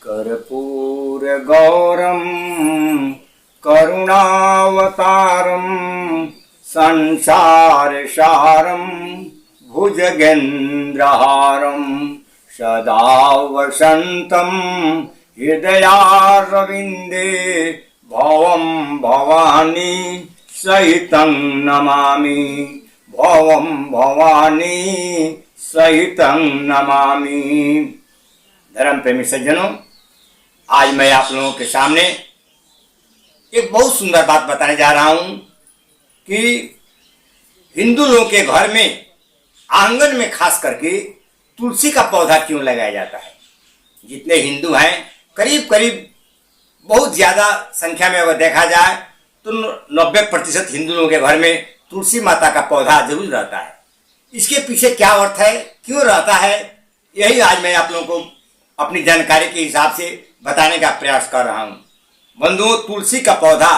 कर्पूरगौरं करुणावतारं संसारसारं भुजगेन्द्रहारं सदा वसन्तं हृदयारविन्दे भवं भवानी सहितं नमामि। भवं भवानी सहितं नमामि। धर्म प्रेमी सज्जनों, आज मैं आप लोगों के सामने एक बहुत सुंदर बात बताने जा रहा हूं कि हिंदू लोगों के घर में आंगन में खास करके तुलसी का पौधा क्यों लगाया जाता है। जितने हिंदू हैं करीब करीब बहुत ज़्यादा संख्या में अगर देखा जाए तो 90% हिंदू लोगों के घर में तुलसी माता का पौधा जरूर रहता है। इसके पीछे क्या अर्थ है, क्यों रहता है, यही आज मैं आप लोगों को अपनी जानकारी के हिसाब से बताने का प्रयास कर रहा हूं। बंधुओं, तुलसी का पौधा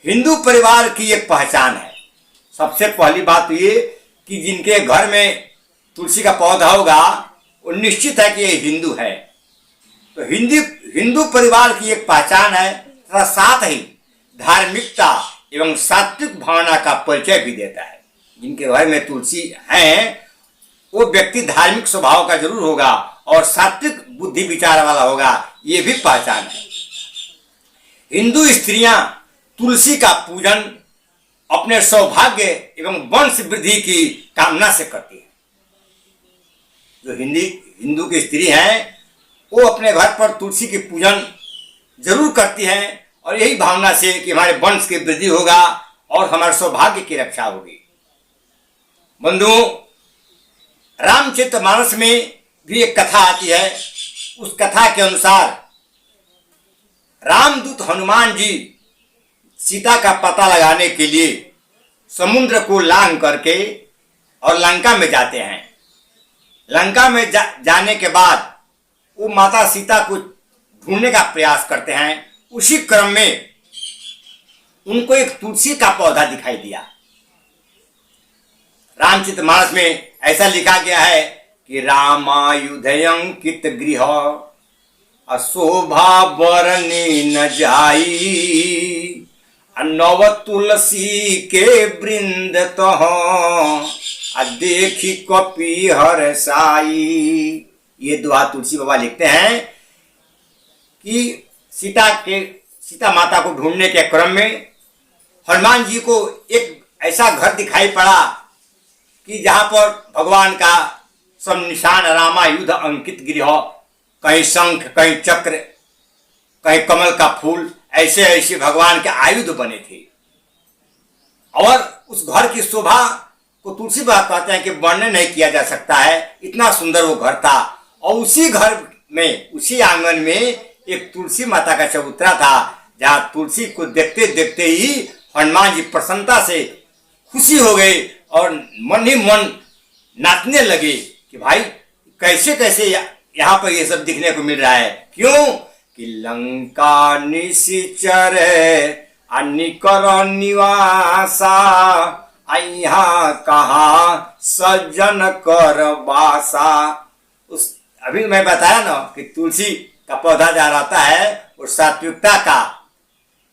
हिंदू परिवार की एक पहचान है। सबसे पहली बात ये कि जिनके घर में तुलसी का पौधा होगा वो निश्चित है कि ये हिंदू है। तो हिंदू परिवार की एक पहचान है तथा साथ ही धार्मिकता एवं सात्विक भावना का परिचय भी देता है। जिनके घर में तुलसी है वो व्यक्ति धार्मिक स्वभाव का जरूर होगा और सात्विक बुद्धि विचार वाला होगा, ये भी पहचान है। हिंदू स्त्रियां तुलसी का पूजन अपने सौभाग्य एवं वंश वृद्धि की कामना से करती है। जो हिंदू की स्त्री हैं वो अपने घर पर तुलसी की पूजन जरूर करती हैं और यही भावना से कि हमारे वंश की वृद्धि होगा और हमारे सौभाग्य की रक्षा होगी। बंधुओं, रामचरितमानस में भी एक कथा आती है। उस कथा के अनुसार रामदूत हनुमान जी सीता का पता लगाने के लिए समुद्र को लांघ करके और लंका में जाते हैं। लंका में जाने के बाद वो माता सीता को ढूंढने का प्रयास करते हैं। उसी क्रम में उनको एक तुलसी का पौधा दिखाई दिया। रामचरितमानस में ऐसा लिखा गया है कि रामायुधयंकित गृह अशोभा बरनी न जाई, नव तुलसी के वृंद तह देखी कपि हर्षाई। ये दुआ तुलसी बाबा लिखते हैं कि सीता माता को ढूंढने के क्रम में हनुमान जी को एक ऐसा घर दिखाई पड़ा कि जहां पर भगवान का सब निशान रामायुध अंकित गृह, कहीं शंख, कहीं चक्र, कहीं कमल का फूल, ऐसे ऐसे भगवान के आयुध बने थे। और उस घर की शोभा को तुलसी बाबा कहते हैं कि वर्णन नहीं किया जा सकता है, इतना सुंदर वो घर था। और उसी घर में, उसी आंगन में एक तुलसी माता का चबूतरा था, जहां तुलसी को देखते देखते ही हनुमान जी प्रसन्नता से खुशी हो गए और मन ही मन नाचने लगे कि भाई कैसे कैसे यहाँ पर ये सब दिखने को मिल रहा है। क्यों कि लंका निशिचर अनिकर निवासा, यहाँ कहा सज्जन कर बासा। उस अभी मैं बताया ना कि तुलसी का पौधा जहाँ रहता है वो सात्विकता का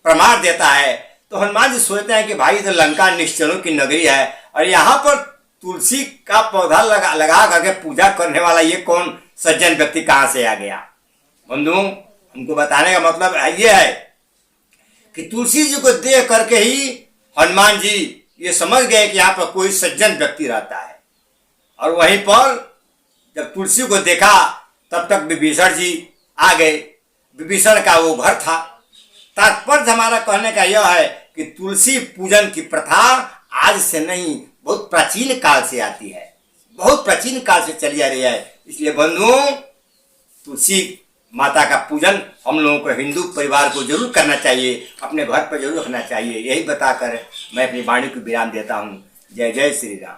प्रमाण देता है। तो हनुमान जी सोचते हैं कि भाई तो लंका निश्चरों की नगरी है और यहाँ पर तुलसी का पौधा लगा करके पूजा करने वाला ये कौन सज्जन व्यक्ति कहाँ से आ गया। बंधुओं, हमको बताने का मतलब ये है कि तुलसी जी को देख करके ही हनुमान जी ये समझ गए कि यहाँ पर कोई सज्जन व्यक्ति रहता है। और वहीं पर जब तुलसी को देखा तब तक विभीषण जी आ गए। विभीषण का वो घर था। तात्पर्य हमारा कहने का यह है कि तुलसी पूजन की प्रथा आज से नहीं, बहुत प्राचीन काल से आती है, बहुत प्राचीन काल से चली आ रही है। इसलिए बंधुओं, तुलसी माता का पूजन हम लोगों को हिंदू परिवार को जरूर करना चाहिए, अपने घर पर जरूर रखना चाहिए। यही बताकर मैं अपनी वाणी को विराम देता हूँ। जय जय श्री राम।